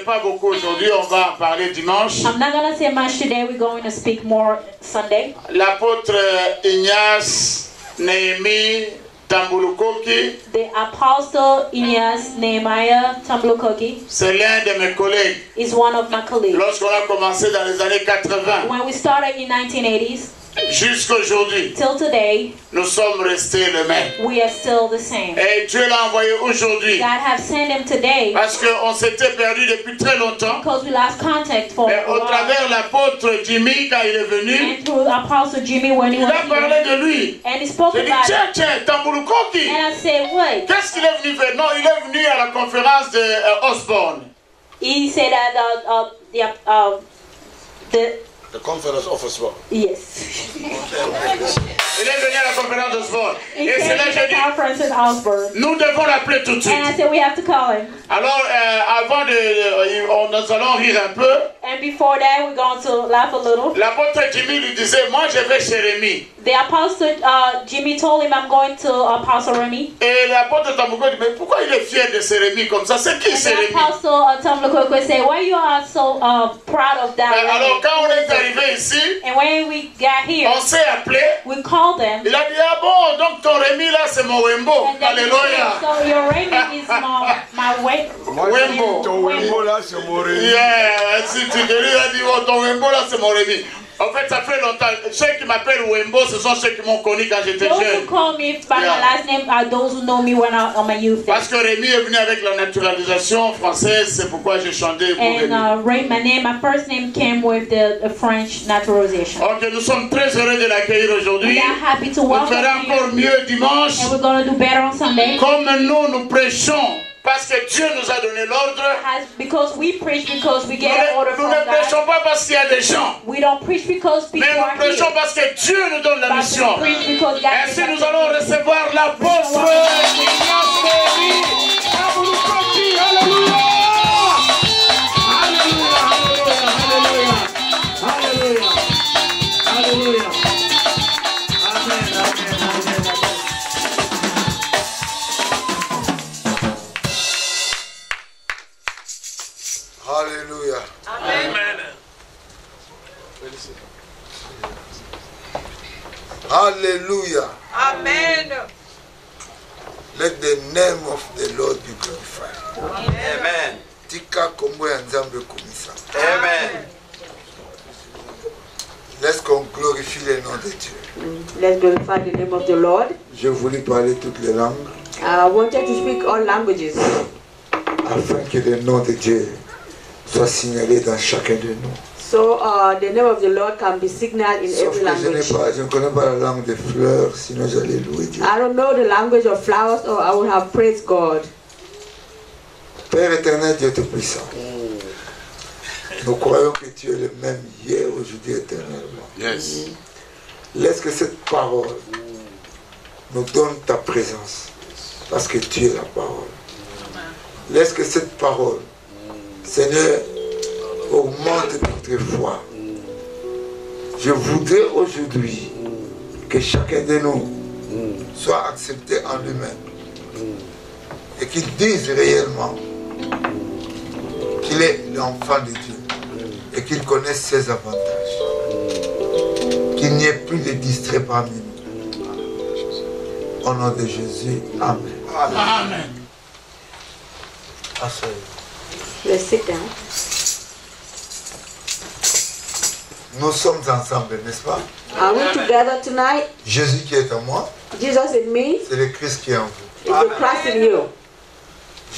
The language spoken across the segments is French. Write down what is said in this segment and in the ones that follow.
pas beaucoup aujourd'hui, on va en parler dimanche. I'm not going to say much today. We're going to speak more Sunday. L'apôtre Ignace Néhémie Tambulukoki, The apostle Ignace Nehemiah Tambulukoki c'est l'un de mes collègues. is one of my colleagues. Lorsqu'on a commencé dans les années 80, When we started in 1980s jusqu'aujourd'hui, till today, nous sommes restés les mêmes. we are still the same. Et Dieu l'a envoyé aujourd'hui God have sent him today parce qu'on s'était perdu depuis très longtemps. because we lost contact for Et a au while. travers l'apôtre Jimmy, quand il est venu, And through Apostle Jimmy when he il was a parlé here, de lui. and he spoke J'ai dit, about it. tiens, Tambulukoki. And I said, what? Qu'est-ce qu'il est venu faire? Non, il est venu à la conférence de Osborne. He said that The conference of Osborne. yes. Il est venu à la conférence d'Osborne. He Et c'est came là to que j'ai the dit, conference in Osborne. nous devons l'appeler tout de suite. And I said, we have to call him. Alors, avant nous allons rire un peu. And before that, we're going to laugh a little. L'apôtre Jimmy lui disait, moi je vais chez Rémi. The apostle Jimmy told him, I'm going to Apostle Remy. Et l'apôtre Tambouko dit, mais pourquoi il est fier de Rémi comme ça? C'est qui And c'est the Rémi? apostle Tumblr said, why you are so proud of that? Alors Remy?" quand on est arrivé ici, And when we got here, on s'est appelé. we called them. Il a dit, ah bon, donc ton Rémi là c'est mon Wembo. And then he Alléluia. said, so your Remy is my way. Wembo. Ton Wembo là, c'est mon Rémi. Yeah, si tu dis, il a dit, oh, ton Wembo là c'est mon Rémi. En fait, ça fait longtemps. Ceux qui m'appellent Wembo, ce sont ceux qui m'ont connu quand j'étais Those who jeune. call me by Yeah. my last name are those who know me when I on my youth days. Parce que Rémi est venu avec la naturalisation française, c'est pourquoi j'ai chanté pour Rémi. And my first name came with the French naturalization. Ok, nous sommes très heureux de l'accueillir We aujourd'hui. are happy to Nous welcome ferons you, encore mieux dimanche. and we're going to do better on Sunday. Comme nous prêchons, parce que Dieu nous a donné l'ordre. Because we preach because we get an order Nous from ne God. prêchons pas parce qu'il y a des gens, We don't preach because people mais nous are here. prêchons parce que Dieu nous donne la But mission. we preach because God Ainsi, gives us nous allons recevoir l'apôtre Ignace Néhémie Tambulukoki. Alléluia! Alléluia! Alléluia! Alléluia! Alléluia! Amen, amen, amen, amen. Hallelujah. Amen. Hallelujah. Amen. Let the name of the Lord be glorified. Amen. Tika kombo ya nzambe komisa. Amen. Laisse qu'on glorifie le nom de Dieu. Let's glorify the name of the Lord. Je voulais parler toutes les langues I wanted to speak all languages afin que le nom de Dieu soit signalé dans chacun de nous. so the name of the Lord can be signaled in Sauf every que language. je ne connais pas la langue des fleurs, sinon j'allais louer Dieu. I don't know the language of flowers or I would have praised God. Père éternel, Dieu Tout-Puissant, nous croyons que tu es le même hier, aujourd'hui, éternellement. Yes. Laisse que cette parole nous donne ta présence, parce que tu es la parole. Laisse que cette parole, Seigneur, augmente notre foi. Je voudrais aujourd'hui que chacun de nous soit accepté en lui-même et qu'il dise réellement qu'il est l'enfant de Dieu et qu'il connaisse ses avantages. Qu'il n'y ait plus de distrait parmi nous. Au nom de Jésus, Amen. Amen. Asseyez-vous. Let's sit down. Nous sommes ensemble, n'est-ce pas? Are we together tonight? Jésus qui est en moi, Jesus in me c'est le Christ qui est en vous. is the Christ in you.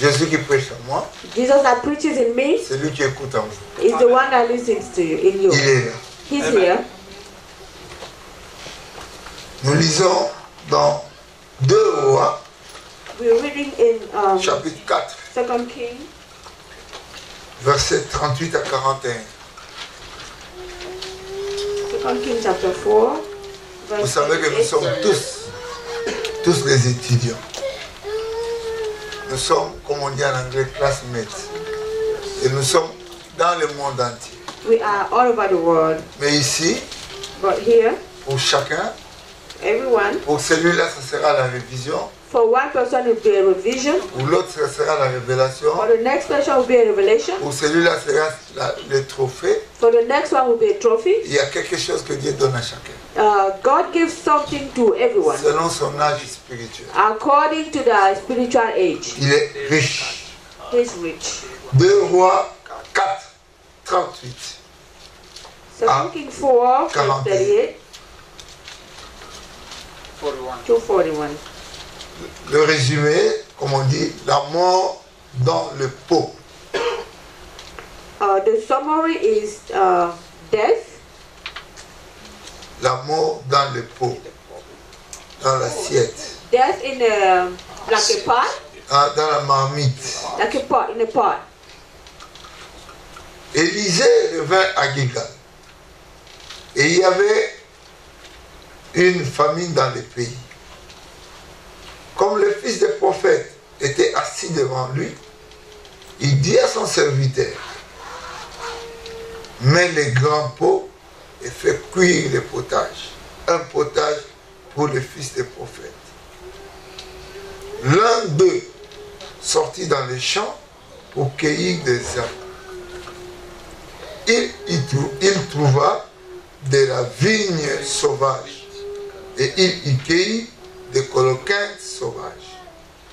Jésus qui prêche en moi, Jesus that preaches in me c'est lui qui écoute en vous. is the one that listens to you, in you. Il est là. He's here. Nous lisons dans 2 Rois, We're reading in chapitre 4, 2 Kings, versets 38 à 41. 2 Kings chapter 4. Vous Verse savez que nous 8. sommes tous les étudiants. Nous sommes, comme on dit en anglais, classmates. Et nous sommes dans le monde entier. We are all over the world, Mais ici, but here, pour chacun, Everyone. Pour celui-là, ce sera la révision. For one person it will be a revision. Pour l'autre, ce sera la révélation. For the next person will be a revelation. Pour celui-là, ce sera le trophée. For the next one will be a trophy. Il y a quelque chose que Dieu donne à chacun. God gives something to everyone Selon son âge spirituel. according to the spiritual age. Il est riche. He's rich. 2 Rois 4, 38. So looking for 38 to 41. Le résumé, comme on dit, la mort dans le pot. The summary is death. La mort dans le pot. Dans l'assiette. Death in a like a pot. Dans la marmite. Like a pot, in a pot. Élisée revint à Gilgal. Et il y avait une famine dans le pays. Comme le fils des prophètes était assis devant lui, il dit à son serviteur, mets les grands pots et fais cuire le potage. Un potage pour le fils des prophètes. L'un d'eux sortit dans les champs pour cueillir des arbres. Il trouva de la vigne sauvage et il y cueillit des coloquins sauvages,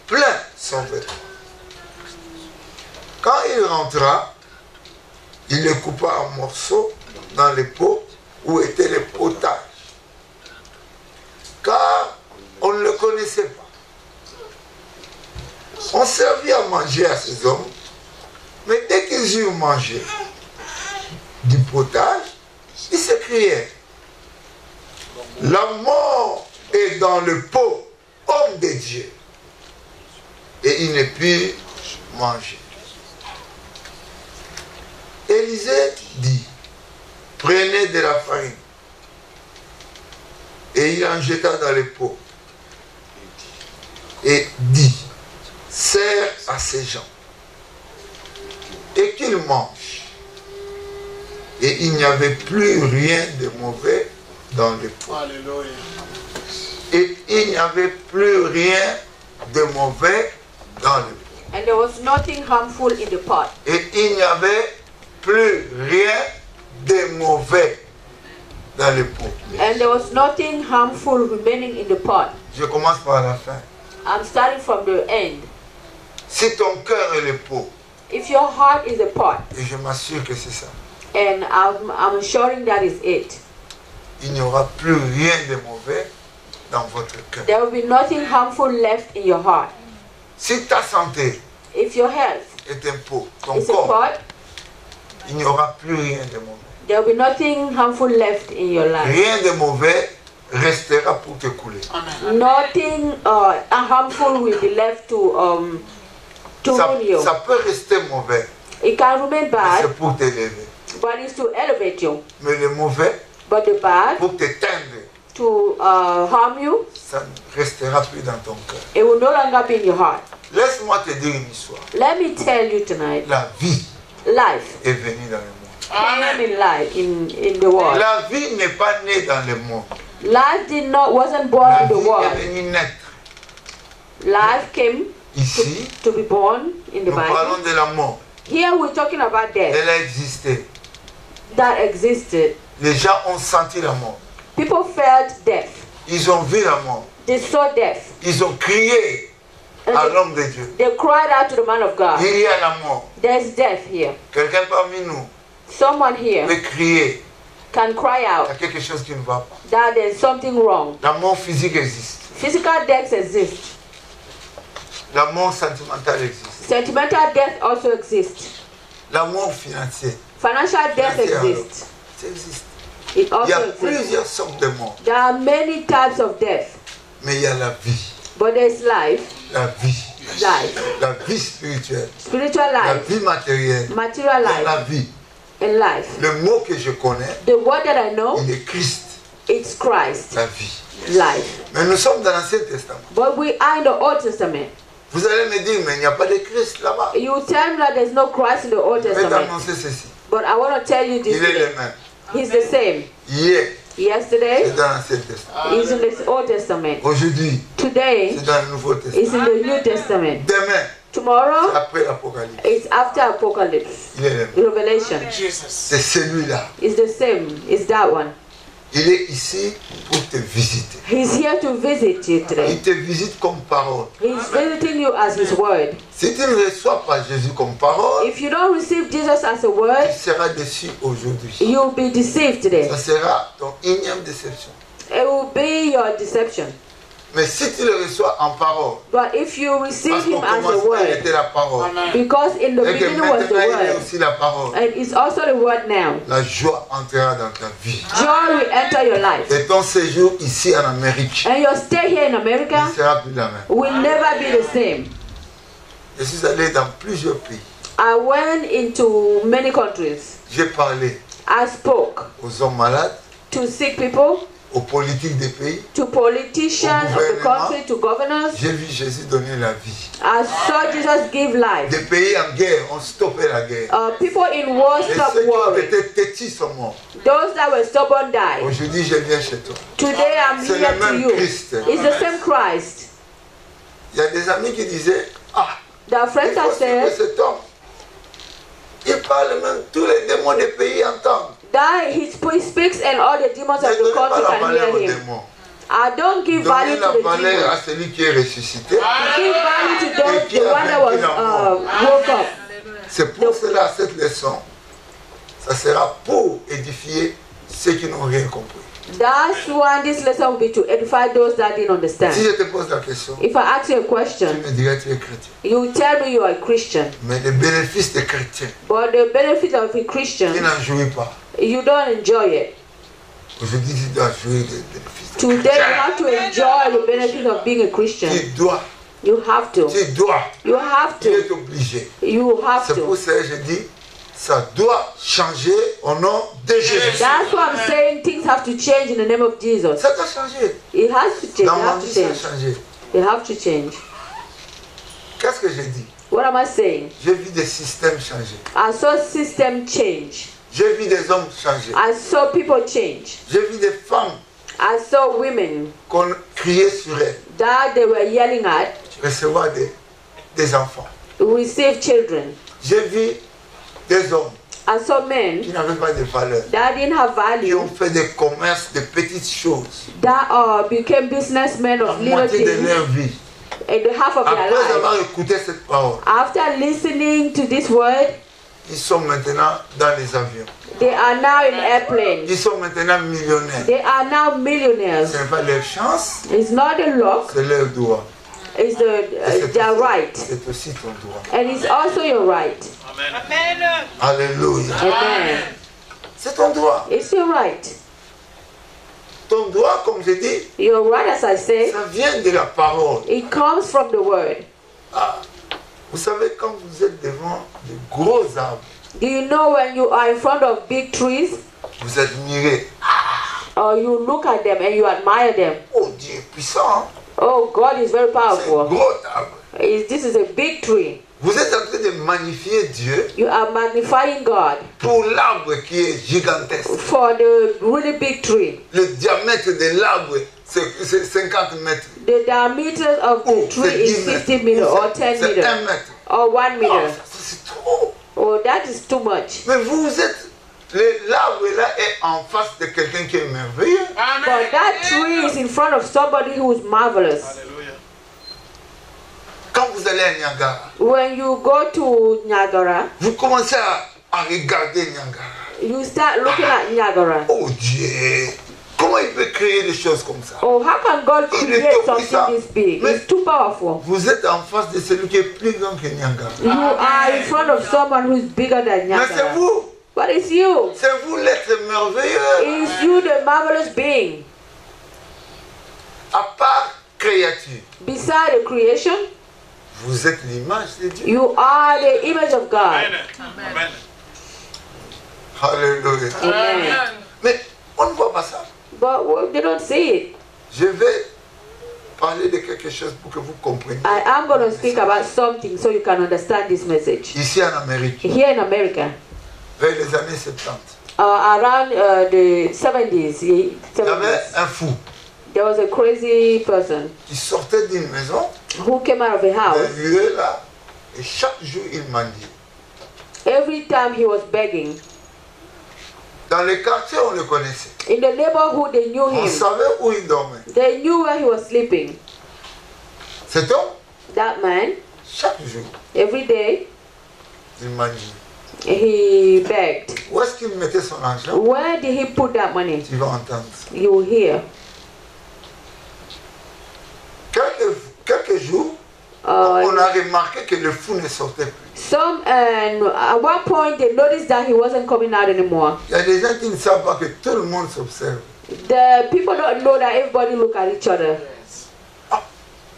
plein son vêtement. Quand il rentra, il les coupa en morceaux dans les pots où était le potage, car on ne le connaissait pas. On servit à manger à ces hommes, mais dès qu'ils eurent mangé du potage, ils s'écrièrent, la mort est dans le pot, homme de Dieu. Et il ne put manger. Élisée dit, prenez de la farine. Et il en jeta dans le pot. Et dit, sers à ces gens. Et qu'ils mangent. Et il n'y avait plus rien de mauvais dans le pot. Alléluia. Et il n'y avait plus rien de mauvais dans le pot. And there was nothing harmful in the pot. Et il n'y avait plus rien de mauvais dans le pot. And there was nothing harmful remaining in the pot. Je commence par la fin. I'm starting from the end. Si ton cœur est le pot, If your heart is a pot, et je m'assure que c'est ça, and I'm assuring that is it, il n'y aura plus rien de mauvais dans votre cœur. there will be nothing harmful left in your heart. Si ta santé If your health est un pot, ton is a corps, pot, il n'y aura plus rien de mauvais. there will be nothing harmful left in your life. Rien de mauvais restera pour te couler. Nothing harmful will be left to ruin you. Ça peut rester mauvais, It can remain mais bad, c'est pour t'élever. but it's to elevate you. Mais le mauvais, But the bad, pour t'éteindre, to harm you, ça ne restera plus dans ton cœur. it will no longer be in your heart. Laisse-moi te dire une histoire. Let me tell you tonight, La vie life est venue dans le monde. came in life in the world. La vie n'est pas née dans le monde. Life wasn't born La in the vie est world. venue naître. Life came Ici, to be born in the nous parlons Bible. de la mort. Here we're talking about death Elle a existé. that existed. Les gens ont senti la mort. People felt death. Ils ont vu la mort. They saw death. Ils ont crié And à l'homme de Dieu. they cried out to the man of God. Il y a la mort. There's death here. Quelqu'un parmi nous Someone here peut crier. can cry Il y a out quelque chose qui ne va pas. that there's something wrong. La mort physique existe. Physical death exists. La mort sentimentale existe. Sentimental death also exists. La mort financière. Financial death exists. Ça existe. It Il y a also exists. plusieurs sortes de morts. There are many types of death, Mais il y a la vie. but there's life, La vie. life, La vie spirituelle. spiritual La life, vie matérielle. material Il y a la life, vie. and life. Le mot que je connais, The word that I know, il est Christ. it's Christ, La vie. life. Mais nous sommes dans l'Ancien Testament. But we are in the Old Testament. Vous allez me dire, mais il n'y a pas de Christ là-bas. You tell me that there's no Christ in the Old Je vais Testament. t'annoncer ceci. But I want to tell you this Il est today. le même. He's the same. Hier, Yesterday c'est dans l'Ancien Testament. is in the Old Testament. Aujourd'hui, Today c'est dans le Nouveau is Testament. in the New Testament. Demain, c'est Tomorrow après l'Apocalypse. is after Apocalypse. Il est là. Revelation C'est celui-là. is the same. It's that one. Il est ici pour te visiter. He's here to visit you today. Il te visite comme parole. He's visiting you as His word. Si tu ne reçois pas Jésus comme parole, If you don't receive Jesus as a word, tu seras déçu aujourd'hui. you'll be deceived today. Ça sera ton énième déception. It will be your deception. Mais si tu le reçois en parole, But if you receive parce qu'au Him as a commencement il word, était la parole, because in the et que beginning was the maintenant il est word, aussi la parole, and it's also the word now, la joie entrera dans ta vie. joy will enter your life. Et ton séjour ici en Amérique And your stay here in ne America sera plus la même. will never be the same. Je suis allé dans plusieurs pays. I went into many countries. J'ai parlé I spoke aux hommes malades, to sick people, aux politiques des pays. to politicians of the country, to governors. J'ai vu Jésus donner la vie. I saw Jesus give life. Des pays en guerre ont stoppé la guerre. People in war Et stop ceux qui ont warring. été têtus sont morts. Those that were stubborn died. Aujourd'hui, je viens chez toi. Today I'm C'est here le to même you. Christ. It's the same Christ. Il y a des amis qui disaient, ah, The il friends faut that suivre said cet homme. Il parle même, tous les démons des pays entendent. that he speaks and all the demons Ne of the donnez pas country la can valeur aux hear him. démons. I don't give value Donnez to la the valeur à demons. celui qui est ressuscité. Give value to those, the one that was woke up. C'est pour cela, cette leçon, ça sera pour édifier ceux qui n'ont rien compris. That's why this lesson will be to edify those that didn't Si understand. je te pose la question, If I ask you a tu question, me dirais tu es chrétien. you will tell me you are a Christian. Mais les bénéfices des chrétiens, But the benefit of a Christian, tu n'en jouis pas. you don't enjoy it. Aujourd'hui, tu dois jouir des bénéfices. des Today you chrétiens. have to enjoy the benefit of being a Christian. Tu dois, You have to. tu dois, You have tu to. es obligé. You have C'est pour to. ça que je dis, ça doit changer au nom de Jésus. That's why I'm saying things have to change in the name of Jesus. Ça doit changer. It has to change. Dans It ma has vie, to ça a change. changé. It have to change. Qu'est-ce que j'ai dit? What am I saying? J'ai vu des systèmes changer. I saw system change. J'ai vu des hommes changer. I saw people change. J'ai vu des femmes I saw women qu'on criait sur elles, that they were yelling at recevoir des enfants. receive children. J'ai vu des hommes I saw men qui n'avaient pas de valeur, that didn't have qui ont value, fait des commerces de petites choses, that became businessmen la of little moitié de things leur vie. in the half of their Après life. avoir écouté cette parole, After listening to this word, ils sont maintenant dans les avions. they are now in airplanes. Ils sont maintenant millionnaires. They are now millionaires. Ce n'est pas leur chance, It's not a luck, c'est leur droit. it's Et their right. c'est aussi ton droit. And it's also your right. Amen. Alléluia. Amen. C'est ton droit. It's your right. Ton droit, comme je dis, Your right, as I say, ça vient de la parole. it comes from the word. Ah, vous savez, quand vous êtes devant de gros arbres, Do you know when you are in front of big trees, vous admirez. or you look at them and you admire them? Oh, Dieu est puissant. Oh, God is very C'est un powerful. gros arbre. This is a big tree. Vous êtes en train de magnifier Dieu You are magnifying God pour l'arbre qui est gigantesque. for the really big tree. Le diamètre de l'arbre, c'est 50 mètres. The diameter of the Oh, c'est tree is 10 mètres. 50 meters or 10 C'est 1 meters mètre. or 1 Oh, meter. ça, c'est trop. Oh, that is too much. Mais vous êtes... L'arbre là est en face de quelqu'un qui est merveilleux. But that tree is in front of somebody who is marvelous. Quand vous allez à Niagara, When you go to Niagara, vous commencez à regarder Niagara. you start looking at Niagara. Oh Dieu, comment il peut créer des choses comme ça? Oh, how can God Il est create tout something puissant. this big? Mais- It's too powerful. Vous êtes en face de celui qui est plus grand que Niagara. You are in front of someone who is bigger than Mais c'est Niagara. vous, But it's you. c'est vous l'être merveilleux. It's you, the marvelous being. À part créature, Beside the creation, vous êtes l'image de Dieu. you are the image of God. Amen. Alléluia. Amen. Mais on ne voit pas ça. But they don't see it. Je vais parler de quelque chose pour que vous compreniez. I am going to speak about something so you can understand this message. Ici en Amérique, Here in America, vers les années 70, around the 70s. Il y avait un fou There was a crazy person qui sortait d'une maison, who came out of a il house. vivait là, et chaque jour il mendiait. Every time he was begging. Dans les quartiers, on le connaissait. In the neighborhood, they knew On him. savait où il dormait. They knew where he was sleeping. Cet homme, That man, chaque jour, every day, il mendiait. he begged. Où est-ce qu'il mettait son argent? Where did he put that money? Tu vas entendre. You will hear. Quelques jours, on a remarqué que le fou ne sortait plus. At one point, they noticed that he wasn't coming out anymore. Il y a des gens qui ne savent pas que tout le monde s'observe. The people don't know that everybody look at each other.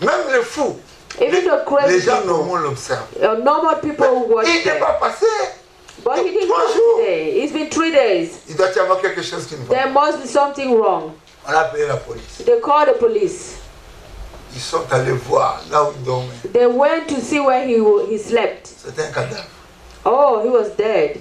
Même le fou, Even the les crazy gens people, normaux l'observent. normal people who watch Il n'est them. pas passé. But he didn't 3 come jours. today. It's been 3 days. Il doit y avoir quelque chose qui ne va There pas. must be something wrong. On a appelé la police. They called the police. Ils sont allés voir là où il dormait. They went to see where he slept. C'était un cadavre. Oh, he was dead.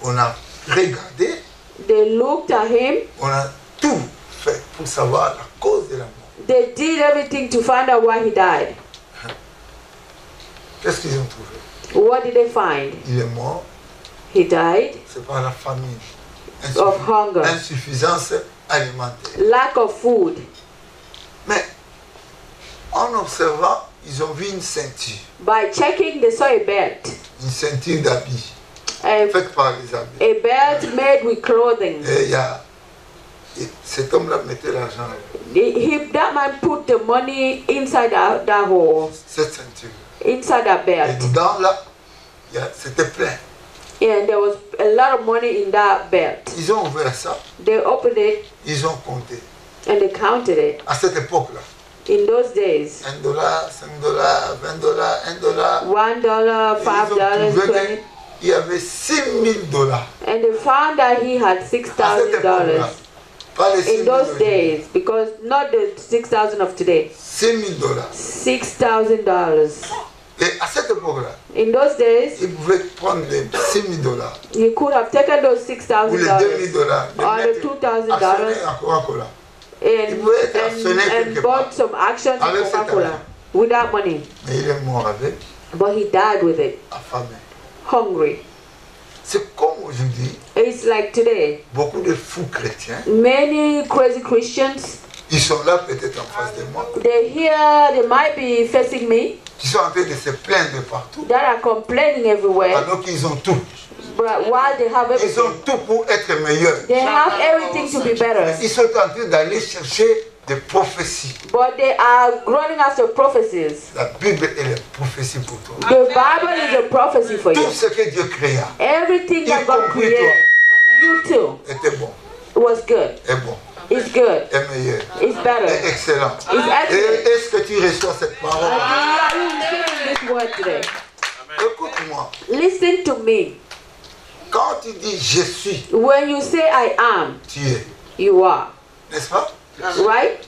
On a regardé, They looked at him. on a tout fait pour savoir la cause de la mort. They did everything to find out why he died. Qu'est-ce qu'ils ont trouvé? What did they find? Il est mort, He died c'est par la famine. of hunger, Insuffisance alimentaire. lack of food. Mais en observant, ils ont vu une ceinture. By checking, they saw a belt. Une ceinture d'habits, A, faite par les habits. a belt made with clothing. Et il y a... et cet homme-là mettait l'argent là. That man put the money inside that hole, Cette ceinture. inside that Et belt. dedans, là, c'était plein. And there was a lot of money in that belt. Ils ont ouvert ça, They opened it ils ont compté. and they counted it. À cette époque-là, In those days, $1, $5, $20, $1. $1, $5, $20. Il y avait $6,000. And they found that he had À cette $6,000 époque-là, pas les in 6,000 those days, because not the 6,000 of today. $6,000. $6,000. Et à cette époque-là, In those days, ils pouvaient prendre les $6,000 he could have taken those ou les $6,000 $2,000, or les the mettre $2,000 actionner à Coca-Cola. and bought some action to Avec cet Coca-Cola argent. with that money. Mais il est mort avec, But he died with it, affamé. hungry. C'est comme aujourd'hui, It's like today. beaucoup de fous chrétiens, Many crazy Christians, ils sont là peut-être en face de moi, they might be facing me, qui sont en train de se plaindre partout, that are complaining everywhere, alors qu'ils ont tout. but while they have Ils ont everything, tout pour être meilleurs. they have everything to be better. Ils sont en train d'aller chercher des prophéties. But they are running after prophecies. La Bible est la prophétie pour toi. The Bible is a prophecy for you. Tout ce que Dieu créa, Everything y that God compris created, toi, you too, était bon, was good. est bon, It's good. est meilleur, It's est better. excellent. It's Et excellent. est-ce que tu reçois cette parole? Are you receiving this word today? Écoute-moi. Listen to me. Quand tu dis je suis, When you say I am, tu es. you are. N'est-ce pas? Right?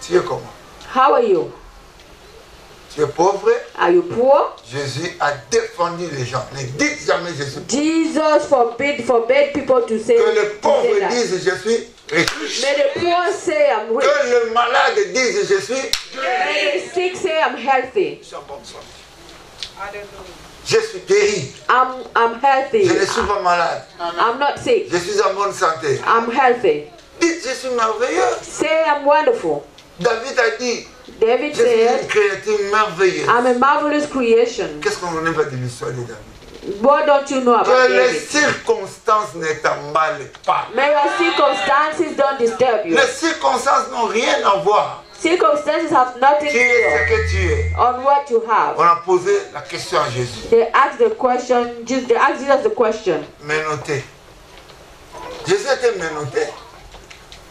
Tu es comment? How are you? Tu es pauvre? Are you poor? Jésus a défendu les gens. Ne dites jamais je suis pauvre. Jesus forbade people to say, Que le pauvre that. dise je suis riche. May the poor say I'm rich. Que le malade dise je suis. May the sick say I'm healthy. Je suis guéri. I'm healthy. Je ne suis pas malade. I'm not sick. Je suis en bonne santé. I'm healthy. Dites je suis merveilleux. Say I'm wonderful. David a dit David je suis une said, créature merveilleuse. I'm a marvelous creation. Qu'est-ce qu'on ne pas de l'histoire de David? What don't you know about Que les David? circonstances ne t'emballent pas. May your circumstances don't disturb you. Les circonstances n'ont rien à voir. Circumstances have nothing Tu to es ce do que tu es. on what you have. On a posé la question à Jésus. They asked the question, they asked Jesus the question. Menotté. Jésus était menotté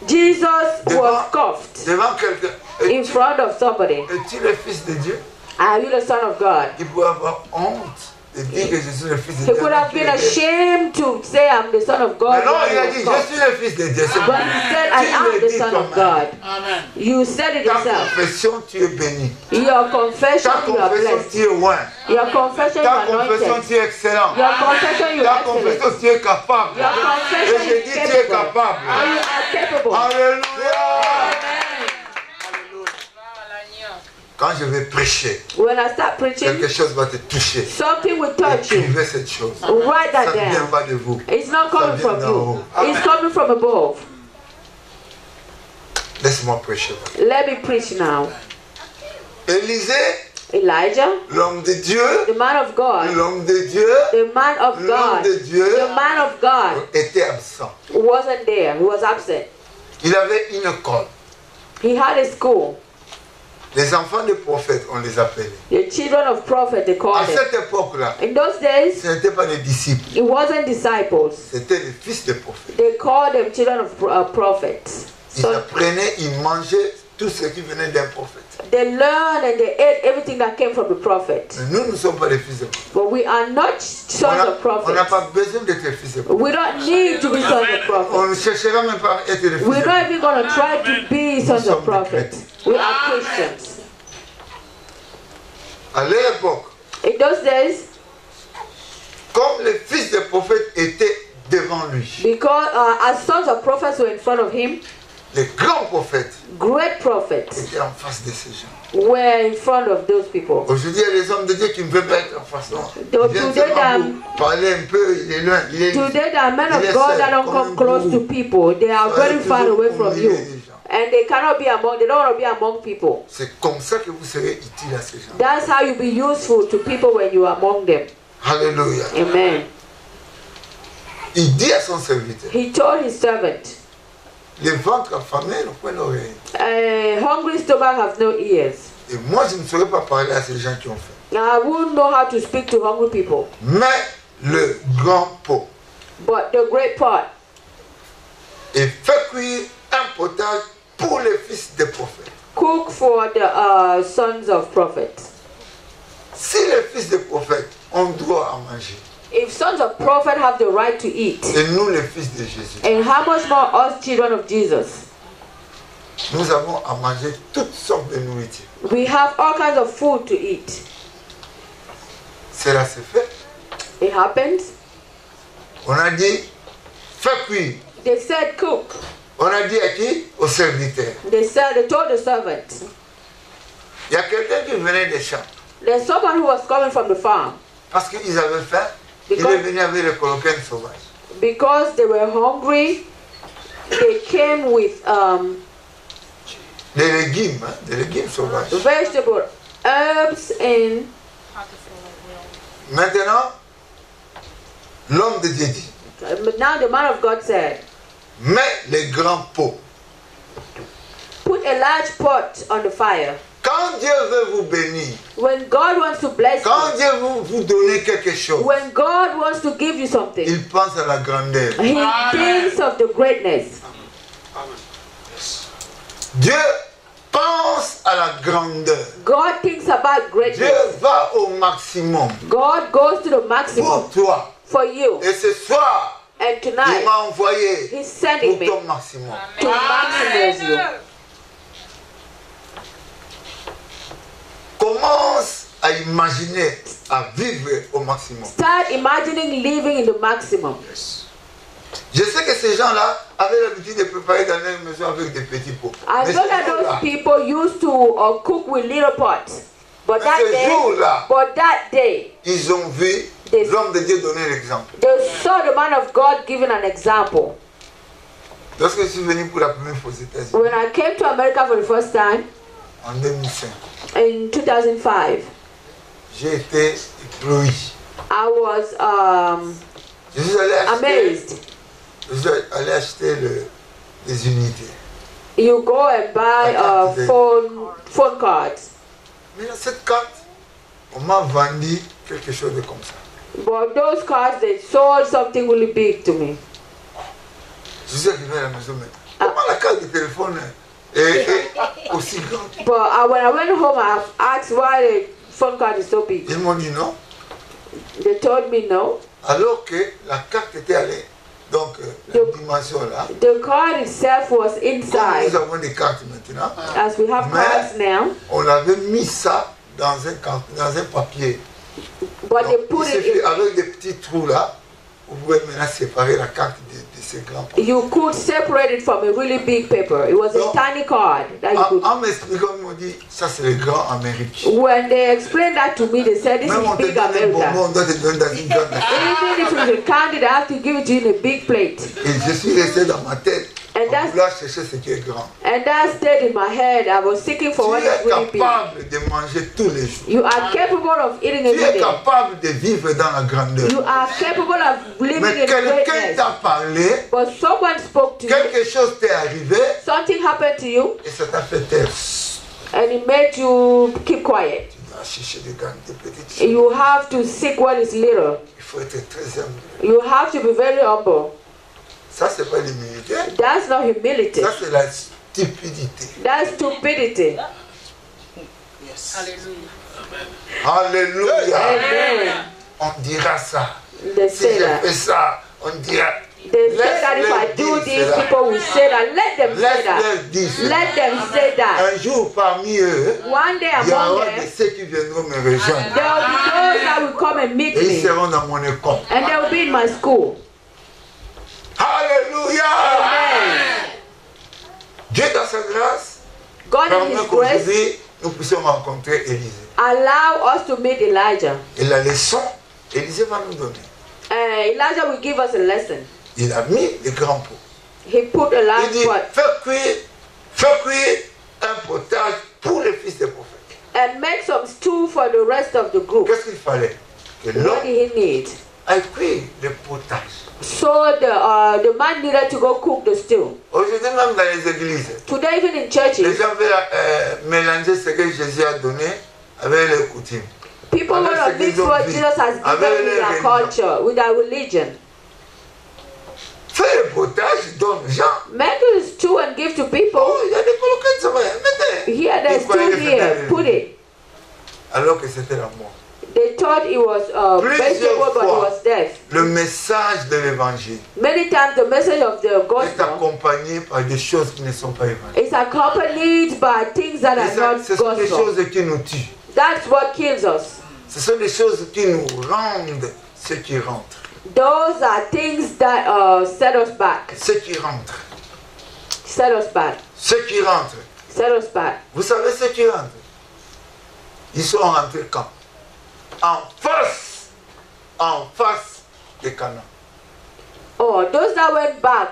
Jesus was scoffed devant quelqu'un. in front of somebody. Es-tu le fils de Dieu? Are you the son of God? Il peut avoir honte et dire que je suis le fils de He Dieu. could have been ashamed to say I'm the son of God. Mais non, when il a he dit, was je suis le fils de Dieu. C'est But bon. he said, I am the son of God. Amen. You said it Ta yourself. confession, tu es béni. Your confession, Ta you are confession, blessed. tu es loin. Your confession, you Ta are confession, anointed. tu es excellent. Your confession, you Ta are excellent. confession, tu es capable. Your Et confession, je you dis, tu are es capable. capable. And you are capable. Alléluia. Quand je vais prêcher, When I start preaching, quelque chose va te toucher. something will touch you. Écrivez cette chose. Write Ça that ne vient down. pas de vous. It's not coming vient from d'en you. haut. It's coming from above. Laisse-moi prêcher. Let me preach now. Élisée, Elijah, l'homme de Dieu, the man of God, l'homme de Dieu, the man of l'homme God, de Dieu the man of God était absent. wasn't there. He was absent. Il avait une école. He had a school. Les enfants des prophètes, on les appelait. The children of prophet, they À called them. cette époque-là, In those days, ce n'étaient pas des disciples, it wasn't disciples. c'était les fils des prophètes. They called them children of prophets. Ils So apprenaient, ils mangeaient tout ce qui venait d'un prophète. they learned and they ate everything that came from the prophet. Mais nous ne sommes pas des fils de prophètes. But we are not sons of On n'a prophets. pas besoin d'être fils de prophètes. We don't need to be sons of prophets. On ne cherchera même pas à être des fils de We're not prophètes. even going to try to be sons of prophets. We are Christians. À leur époque, In those days, comme les fils des prophètes étaient devant lui, because as sons of prophets were in front of him, les grands prophètes great prophets étaient en face de ces gens. were in front of those people. Aujourd'hui, il y a des hommes de Dieu qui ne veulent pas être en face. Non. Donc, Ils viennent today, seulement pour parler un peu, il est loin. Il est Today, there are men Il of est God seul, that don't comme come un close to gourou. people. They are Soyez very far toujours away au from milieu you. des gens. And they cannot be among, they don't want to be among people. C'est comme ça que vous serez utile à ces gens. That's how you be useful to people when you are among them. Alléluia. Amen. Il dit à son serviteur, He told his servant, les ventres affamés n'ont point d'oreilles. hungry stomach have no ears. Et moi, je ne saurais pas parler à ces gens qui ont faim. Now, I wouldn't know how to speak to hungry people. Mais le grand pot, But the great part, et fait cuire un potage pour les fils des prophètes. cook for the sons of prophets. Si les fils des prophètes ont droit à manger, If sons of prophet have the right to eat, et nous les fils de Jésus, and how much more us children of Jesus? nous avons à manger toutes sortes de nourriture. We have all kinds of food to eat. Cela se fait. It happens. On a dit, fais cuire. They said cook. On a dit à qui? Au serviteur. They told the servant. Il y a quelqu'un qui venait des champs. There's someone who was coming from the farm. Parce qu'ils avaient faim, il est venu avec les coloquins sauvages. Because they were hungry, they came with Des légumes, hein, des légumes sauvages. vegetable, herbs, and Maintenant, l'homme de Dieu dit, now the man of God said, mets les grands pots. put a large pot on the fire. Quand Dieu veut vous bénir, When God wants to bless quand you, Dieu veut vous donner quelque chose, when God wants to give you something, il pense à la grandeur. He thinks of the greatness. Dieu pense à la grandeur. God thinks about Dieu greatness. va au maximum God goes to the maximum pour toi. for you. Et ce soir, And il tonight, m'a envoyé He's sending pour me ton maximum. to maximize you. Commence à imaginer, à vivre au maximum. Start imagining living in the maximum. Je sais que ces gens-là avaient l'habitude de préparer dans leur maison avec des petits pots. I Mais know ce that those jour-là, people used to cook with little pots. But that ce day, jour-là, ils ont vu Des- l'homme de Dieu donner l'exemple. they saw the man of God giving an example. Lorsque je suis venu pour la première fois aux États-Unis, When I came to America for the first time en 2005, in 2005, j'ai été ébloui. I was Je suis allé acheter, amazed. les unités. You go and buy phone cards. Mais dans cette carte, on m'a vendu quelque chose de comme ça. But those cards, they sold something really big to me. Je suis arrivé à la maison maintenant. Comment la carte de téléphone est aussi grande? But when I went home, I asked why the phone card is so big. Ils m'ont dit non. They told me no. Alors que la carte était allée. Donc, la dimension là. The card itself was Comme inside. nous avons des cartes maintenant, As we have cards now, on avait mis ça dans un papier. but they Donc, put il it suffit, in. avec des petits trous là, vous pouvez maintenant séparer la carte de ces grands papiers. You could separate it from a really big paper. It was a No. tiny card that you could. En m'expliquant, ils m'ont dit, ça c'est le grand Amérique. When they explained that to me, they said this Même on is te big donne un bonbon, America. on doit te donner dans une grande. Even if it's a candy, they have to give it to you in a big plate. Et je suis resté dans ma tête, And en that's- vouloir chercher ce qui est grand. And that stayed in my head. I was seeking for what Tu is es really big. capable de manger tous les jours. You are capable of eating Tu every es day. capable de vivre dans la grandeur. You are capable of living Mais in quelqu'un greatness. t'a parlé, But someone spoke to you. quelque chose t'est arrivé Something happened to you, et ça t'a fait taire. and it made you keep quiet. Tu dois chercher des grandes, des petites choses. You have to seek what is little. Il faut être très humble. You have to be very humble. Ça, c'est pas l'humilité. That's not humility. Ça, c'est la stupidité. That's stupidity. Alléluia. Amen. On dira ça. They Si say j'ai that. fait ça, on dira. They say that if I do this, people will say that. Let them say that. Laisse-leur dire cela. Let them say that. Un jour parmi eux, One day il y among aura them, de ceux qui viendront me rejoindre. there will be those that will come and meet Et ils me. seront dans mon école. And they will be in my school. Alléluia. Amen. Dieu dans sa grâce, God in permet His grace qu'aujourd'hui nous puissions rencontrer Élisée. allow us to meet Elijah. Et la leçon, Élisée va nous donner. Elijah will give us a lesson. Il a mis les grands pots. He put a Il large dit, pot fais cuire un potage pour les fils des prophètes. and make some stew for the rest of the group. Qu'est-ce qu'il fallait? Que What l'homme did he need? aille cuire le potage. So the man needed to go cook the stew. Aujourd'hui même dans les églises, Today, even in les churches, gens veulent mélanger ce que Jésus a donné avec les coutumes. people Avec want ce to mix qu'ils ont what vu. Jesus has given Avec with leur their religion. culture, with their religion. Fais le potage, donne aux gens. Make a stew and give to people. Oh, il y a des coloquettes, ça va. Mettez. Here, there's Ils croyaient stew que here. c'était- Put it. Alors que c'était la mort. They thought it was Plusieurs vegetable, but it fois. was death. Le message de l'évangile Many times, the message of the est gospel accompagné par des choses qui ne sont pas évangéliques. is accompanied by things that Et are ça, not ce sont des gospel. choses qui nous tuent. That's what kills us. Ce sont des choses qui nous rendent ceux qui rentrent. Those are things that set us back. Ceux qui rentrent. Set us back. Ceux qui rentrent. Set us back. Vous savez ceux qui rentrent? Ils sont rentrés quand? En face de Canaan. Oh, those that went back,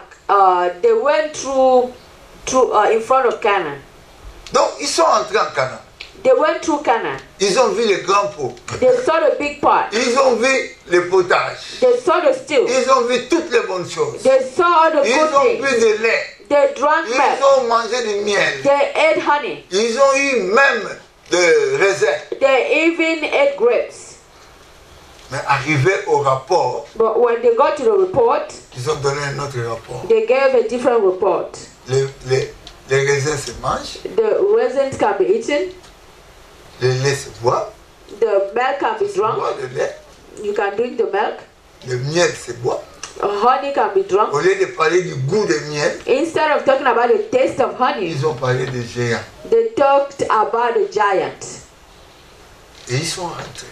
they went through in front of Canaan. Donc ils sont entrés en Canaan. They went through Canaan. Ils ont vu les grands pots. They saw the big pot. Ils ont vu les potages. They saw the stew. Ils ont vu toutes les bonnes choses. They saw all the Ils good ont things. bu de lait. They drank Ils milk. ont mangé du miel. They ate honey. Ils ont eu même de raisins. They even ate grapes. Mais arrivé au rapport, But when they got to the report, ils ont donné un autre rapport. they gave a different report. Les raisins se mangent, The raisins can be eaten. le lait se boit, The milk can be se boit drunk. le lait, You can drink the milk. le miel se boit. Honey can be drunk. Au lieu de parler du goût du miel, Instead of talking about the taste of honey, ils ont parlé des géants. they talked about the giant. Et ils sont rentrés.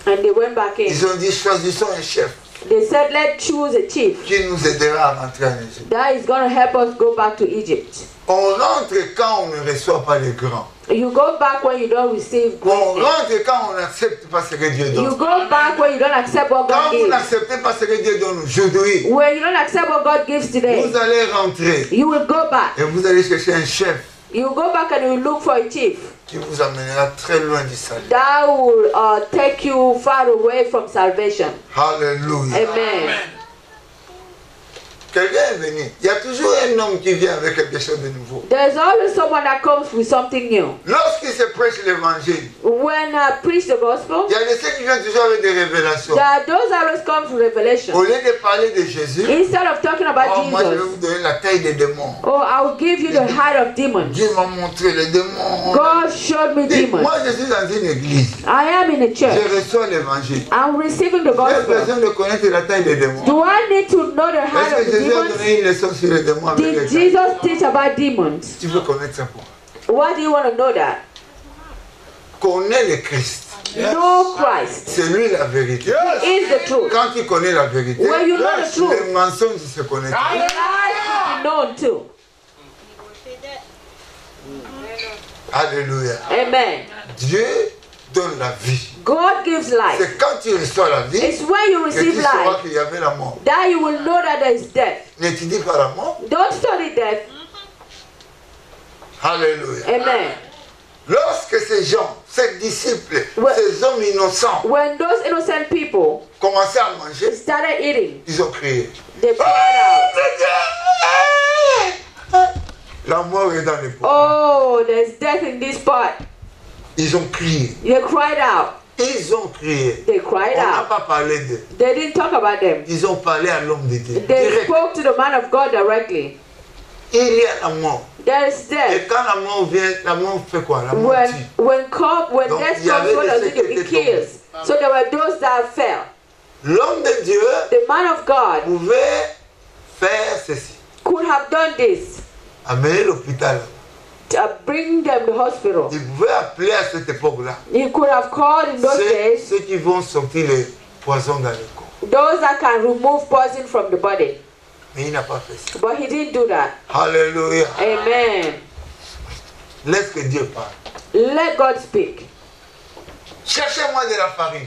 And they went back in. Ils ont dit, choisissons un chef They said, let's choose a chief. qui nous aidera à rentrer en Égypte. That is going to help us go back to Egypt. On rentre quand on ne reçoit pas les grands. You go back when you don't receive On greatness. rentre quand on n'accepte pas ce que Dieu You donne. go back when you don't accept what Quand God vous gives. n'acceptez pas ce que Dieu donne aujourd'hui, When you don't accept what God gives today, vous allez rentrer you will go back. et vous allez chercher un chef You go back and you look for a chief. qui vous amènera très loin du salut. That will take you far away from salvation. Alléluia. Amen. Quelqu'un est venu. Il y a toujours un homme qui vient avec quelque chose de nouveau. There's always someone that comes with something new. Lorsqu'il se prêche l'évangile, When I preach the gospel, il y a des ceux qui viennent toujours avec des révélations. there are those that always come to Au revelation. lieu de parler de Jésus, Instead of talking about oh, moi je vais Jesus, vous donner la taille des démons. oh, I'll give you the height of demons. Dieu m'a montré les démons. God showed me demons. Moi je suis dans une église. I am in a church. Je reçois l'évangile. I'm receiving the J'ai gospel. besoin de connaître la taille des démons. Do I need to know the height Est-ce of que the Jésus a demons? donné une leçon sur les démons avec les Did gens? Jesus teach about demons? Tu veux connaître ça pour Why do you want to know that? connais le Christ. Know Christ. C'est lui la vérité. He is the truth. Quand tu connais la vérité, When you know the truth, les mensonges se connaissent. lies will be known too. Alléluia. Amen. Dieu donne la vie. God gives life. C'est quand tu reçois la vie It's when you que tu receive sauras life qu'il y avait la mort. that you will know that there is death. N'étudie pas la mort. Don't study death. Alléluia. Amen. Lorsque ces gens, ces disciples, Ouais. ces hommes innocents When those innocent people commençaient à manger, started eating, ils ont crié. they cried out, La mort est dans les pots. "Oh, there's death in this pot." Ils ont crié. They cried out. Ils ont crié. They cried On n'a out. pas parlé d'eux. They didn't talk about them. Ils ont parlé à l'homme de Dieu. They Direct. spoke to the man of God directly. Il y a la mort. There is Et death. quand la mort vient, la mort fait quoi? La mort When tue. when Donc, death il y avait comes, what des does it do? ceux qui It kills. So there were those that fell. L'homme de Dieu The man of God pouvait faire ceci. could have done this Amener l'hôpital. to bring them to the hospital. Il pouvait appeler à cette époque-là He could have called in those days ceux qui vont sortir les poisons dans le corps. those that can remove poison from the body. Mais il n'a pas fait ça. But he didn't do that. Alléluia. Amen. Laisse que Dieu parle. Let God speak. Cherchez-moi de la farine.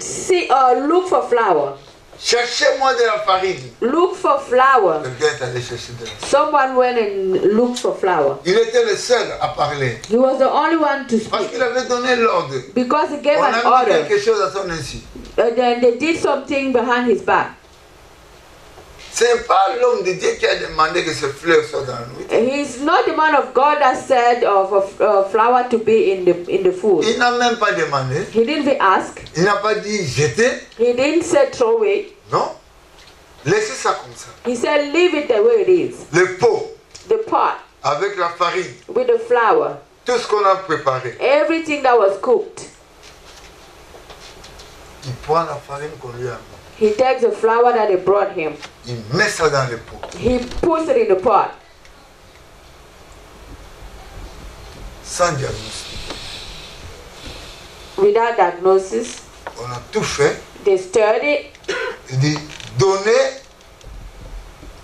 See, look for flour. Cherchez-moi de la farine. Look for flour. Quelqu'un est allé chercher de la farine. Someone went and looked for flour. Il était le seul à parler. He was the only one to Parce speak qu'il avait donné l'ordre. because he gave On an a mis order. quelque chose à son insu. Then they did something behind his back. Ce n'est pas l'homme de Dieu qui a demandé que ce fleuve soit dans la nourriture. He's not the man of God that said of flour to be in the food. Il n'a même pas demandé. He didn't even ask. Il n'a pas dit jeter. He didn't say throw it. Non. Laissez ça comme ça. He said leave it the way it is. Le pot The pot avec la farine. with the flour, Tout ce qu'on a préparé. everything that was cooked. Il prend la farine qu'on lui a mis. He takes the flour that they brought him. Il met ça dans le pot. He puts it in the pot Sans diagnostic. without diagnosis. On a tout fait. They stirred it, Il dit donnez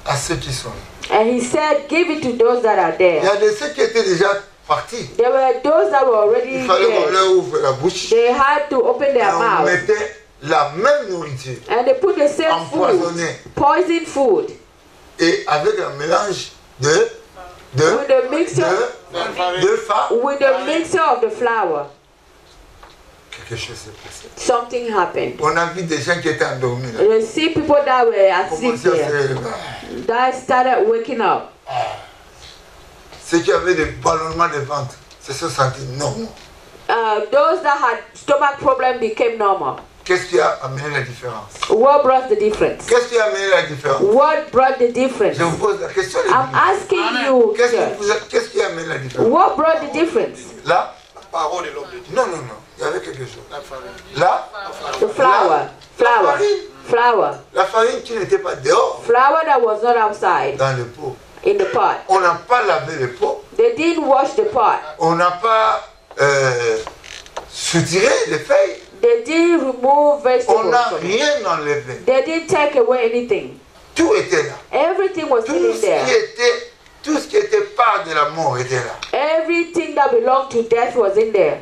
à ceux qui sont là. and he said, give it to those that are Il y there. a de ceux qui étaient déjà partis. There were those that were already Il fallait qu'on there. leur ouvre la bouche. They had to open Et their on mouth. mettait la même nourriture. And they put the same food, Empoisonnée. poison food, Et avec un mélange de with the mixture, with the mixture of the flour. quelque chose s'est passé. Something happened. On a vu des gens qui étaient endormis là. You see people that were asleep Commencer à se there, réveiller. that started waking up. Ceux qui avaient des ballonnements de ventre se sont sentis normaux. Those that had stomach problem became normal. Qu'est-ce qui a amené la différence? What brought the difference? Qu'est-ce qui a amené la différence? What brought the difference? Je vous pose la question. les I'm amis. asking you, church, Qu'est-ce qui a amené la différence? what brought the difference? Là? La parole de l'homme de Dieu. Non, non, non. Il y avait quelque chose. La farine. Là? The flour, flour, flour, La farine qui n'était pas dehors, flour that was not outside dans le pot. in the pot. On n'a pas lavé le pot. They didn't wash the pot. On n'a pas soutiré les feuilles. They didn't remove On vegetables. n'a from it. rien enlevé. They didn't take away anything. Tout était là. Everything was still in there. Tout ce qui était part de la mort était là. Everything that belonged to death was in there.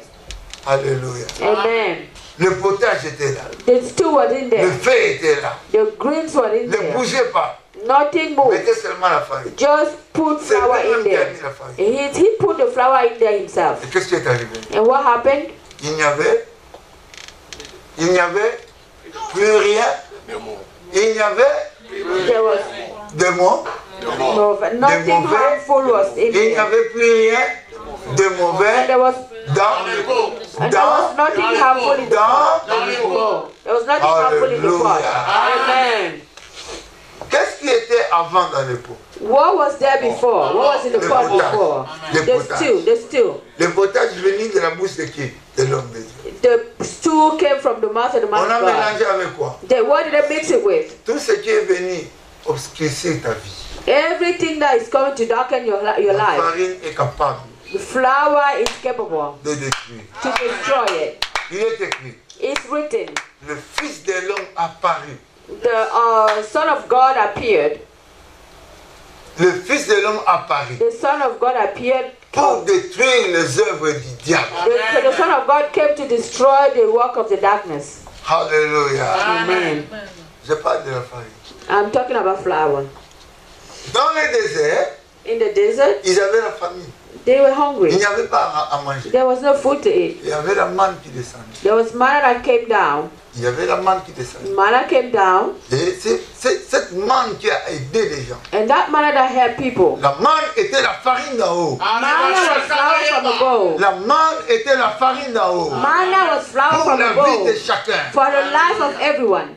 Alléluia. Amen. Le potage était là. The stew was in Le there. feu était là. The greens were in Ne there. bougez pas. Nothing moved. Mettez seulement la farine. Just put C'est flour lui-même in qui a there. mis la farine. He put the flour in there himself. Et qu'est-ce qui est arrivé? And what happened? Il n'y avait plus rien. Il n'y avait There was de mort. nothing mauvais. harmful was in Il n'y there. avait plus rien de And mauvais there was And there was nothing harmful in the pot. There was nothing harmful in the pot. Amen. Qu'est-ce qui était avant dans le pot? What was there before? What was in the pot before? The stew. Le potage venait de la bouche de qui? De l'homme de Dieu. The stew came from the mouth of the man On a of God. mélangé avec quoi? What did they mix it with? Tout ce qui est venu obscurcir ta vie. Everything that is going to darken your La life. farine est capable The flour is capable de détruire. to destroy it. Il est écrit. It's written. Le Fils de l'homme apparut. The Son of God appeared. Le Fils de l'homme apparut The Son of God appeared. pour détruire les œuvres du diable. The Son of God came to destroy the work of the darkness. Alléluia. Amen. Je parle de la farine. I'm talking about flour. Dans le désert, In the desert, ils avaient la famine. they were Il hungry. n'y avait pas à manger. There was no food to eat. Il y avait la manne qui descendait. There was manna that came down. Il y avait la manne qui descendait. Manna came down, Et c'est cette manne qui a aidé les gens. and that manna that helped people. La manne était la farine d'en haut. Manna was flour from above. La manne était la farine d'en haut. Manna was flour Pour from la vie de above chacun. for the life of everyone.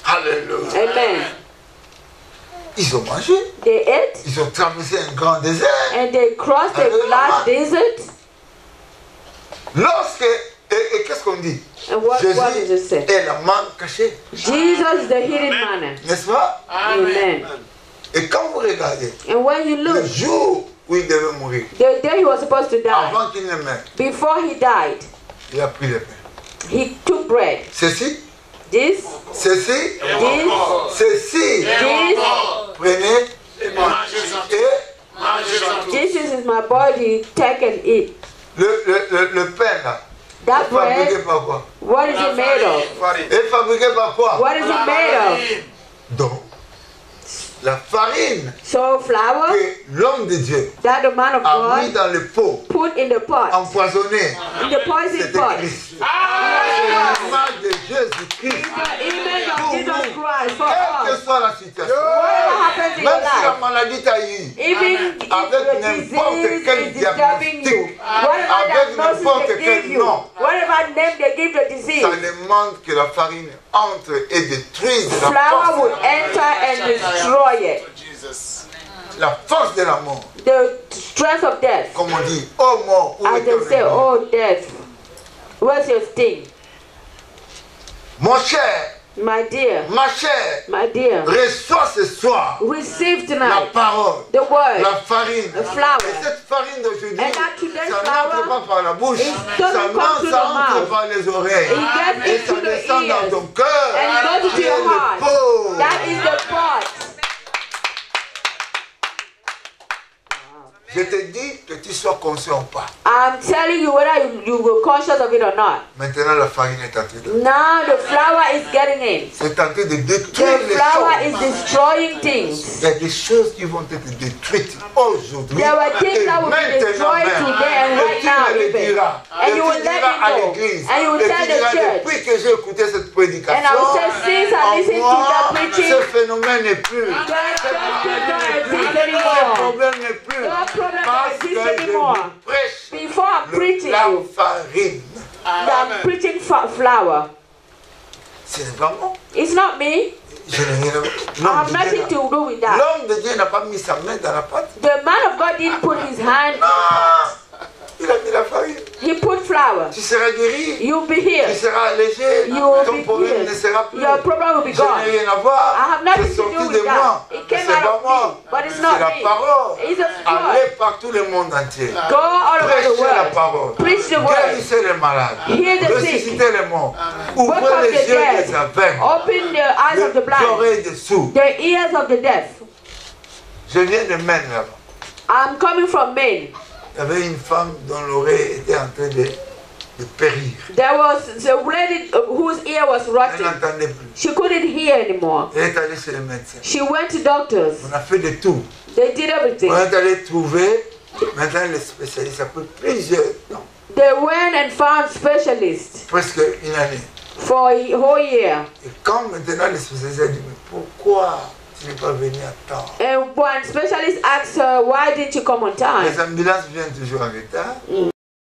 Alléluia. Amen. Ils ont mangé. They ate Ils ont traversé un grand désert. and they crossed a large desert. Lorsque, et qu'est-ce qu'on dit? And what does it Jésus say? est la manne cachée. Jesus is the hidden manna. N'est-ce pas? Amen. Et quand vous regardez, And when you le look, jour où il devait mourir, the day he was supposed to die, avant qu'il ne meure, before he died, il a pris le pain. he took bread. Ceci, This, ceci, this, ceci. this, Prenez et this is my body, take and eat. le pain là. That Est fabriqué bread, par quoi? what is it made of? Est fabriqué par quoi? What is it made of? Donc, la farine So flour que l'homme de Dieu that the man of a mis God dans le pot, put in the pot, empoisonné, in the poison c'était pot. Christ. C'est l'image de Jésus-Christ. The image of Jesus Christ for Quelle que us. soit la situation, Whatever happens in your même si la life, maladie t'a eu, even if avec the n'importe disease quel is disturbing you, diagnostic, whatever avec n'importe diagnosis they quel give you, nom, whatever name they give the disease, ça demande que la farine entre et détruise la flour will force, enter and destroy it. la force de la mort. The strength of death. Comme on dit, oh mort, où As est they ton say, ennemi? oh death, where's your sting? Mon cher, My dear, ma chère, my dear, reçois ce soir receive la tonight parole, the word, la farine. the flour. Et cette farine d'aujourd'hui, And that today's ça n'entre flour, pas par la bouche, it ça doesn't come through the entre mouth. par les oreilles. It gets Et into ça the descend dans ears ton cœur. and goes to Qui est your le heart. pot. That is the pot. Je te dis que tu sois conscient ou pas. I'm telling you whether you were conscious of it or not. Maintenant, la farine est en train de... Now the flour is getting in. C'est en train de détruire The les flour is choses. destroying things. Il y a des choses qui vont être détruites aujourd'hui. There were things Et that will be maintenant destroyed même. today and Et right tu now me le even. diras. And Et you tu will let diras me à know. l'église. And you will Et tell tu the diras, church. depuis que j'ai écouté cette prédication, And I will say, since I en listened to moi, that preaching, ce phénomène n'est plus. that Ce anymore. problème n'est plus. No problem Parce que exists je anymore. vous prêche Before I'm preaching la you, farine. I'm preaching flour. Ce n'est pas moi. It's not me. Je n'ai rien à I voir. have nothing to do with that. L'homme de Dieu n'a pas mis sa main dans la pâte. The man of God didn't put his hand. Il a mis la farine. He put flour. Tu seras guéri. You'll be Tu healed. seras allégé. You will Ton be problème healed. ne sera plus. Your problem will be Je n'ai gone. rien à voir. I have nothing C'est to sorti do de with moi. that. It C'est came pas out of moi. me, but it's C'est not la me. parole. It's the Allez word. par tout le monde entier. Go all over the Prêchez la world. parole. Preach the word. Guérissez les malades. Heal the sick. Ressuscitez les morts. Wake Ouvrez up les the yeux dead. des aveugles. Open the eyes of the Les blind. oreilles des sourds. The ears of the deaf. Je viens de Maine là-bas. I'm coming from Maine. Il y avait une femme dont l'oreille était en train de périr. There was a lady whose ear was Elle rotting. n'entendait plus. She couldn't hear anymore. Elle est allée chez le médecin. She went to doctors. On a fait de tout. They did everything. On est allé trouver. Maintenant, les spécialistes, ça peut plusieurs temps. They went and found specialists Presque une année. for a whole year. Et quand maintenant les spécialistes ont dit, mais pourquoi tu n'es pas venu à temps? And one specialist asked her, why didn't you come on time? Les ambulances viennent toujours en retard.